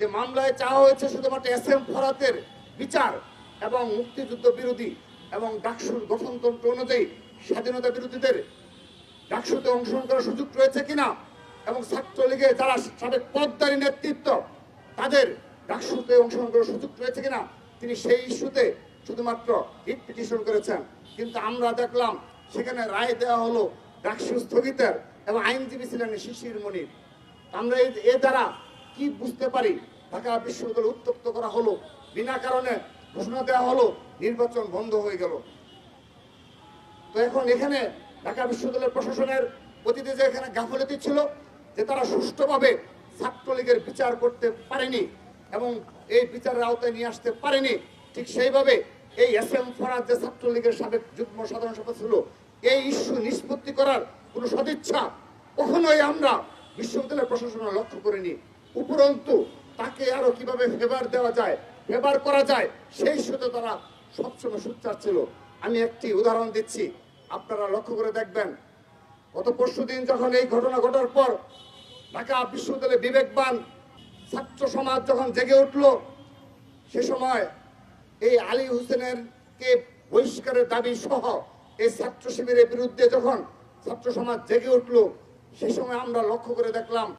যে মামলায় চাওয়া হয়েছে শুধুমাত্র এস এম ফরহাদের বিচার এবং মুক্তিযুদ্ধ বিরোধী এবং ডাকসুর গঠনতন্ত্র অনুযায়ী স্বাধীনতা বিরোধীদের ডাকসুতে অংশগ্রহণ করার সুযোগ রয়েছে কিনা এবং ছাত্রলীগের যারা সাবেক পদধারী নেতৃত্ব তাদের ডাকসুতে অংশগ্রহণ করার সুযোগ রয়েছে কিনা তিনি সেই ইস্যুতে শুধুমাত্র রিট পিটিশন করেছেন। কিন্তু আমরা দেখলাম সেখানে রায় দেওয়া হলো ডাকসু স্থগিতের এবং আইনজীবী ছিলেন শিশির মনির। আমরা এ দ্বারা কি বুঝতে পারি? ঢাকা বিশ্ববিদ্যালয় উত্তপ্ত করা হলো, বিনা কারণে ঘোষণা দেওয়া হলো, নির্বাচন বন্ধ হয়ে গেল। তো এখন এখানে ঢাকা বিশ্ববিদ্যালয় প্রশাসনের অতীতে যে এখানে গাফলতি ছিল যে তারা সুষ্ঠুভাবে ছাত্রলীগের বিচার করতে পারেনি এবং এই বিচারের আওতায় নিয়ে আসতে পারেনি, ঠিক সেইভাবে এই এস এম ফরহাদ যে ছাত্রলীগের সাবেক যুগ্ম সাধারণ সম্পাদক ছিল এই ইস্যু নিষ্পত্তি করার কোনো সদিচ্ছা কখনোই আমরা বিশ্ববিদ্যালয় প্রশাসনের লক্ষ্য করিনি। উপরন্তু তাকে আরো কিভাবে ফেভার দেওয়া যায়, ফেভার করা যায় সেই ইস্যুতে তারা সবসময় সোচ্চার ছিল। আমি একটি উদাহরণ দিচ্ছি, আপনারা লক্ষ্য করে দেখবেন। গত পরশুদিন যখন এই ঘটনা ঘটার পর ঢাকা বিশ্ববিদ্যালয়ে বিবেকবান ছাত্র সমাজ যখন জেগে উঠল, সে সময় এই আলী হোসেনের কে বহিষ্কারের দাবি সহ এই ছাত্র শিবিরের বিরুদ্ধে যখন ছাত্র সমাজ জেগে উঠল, সে সময় আমরা লক্ষ্য করে দেখলাম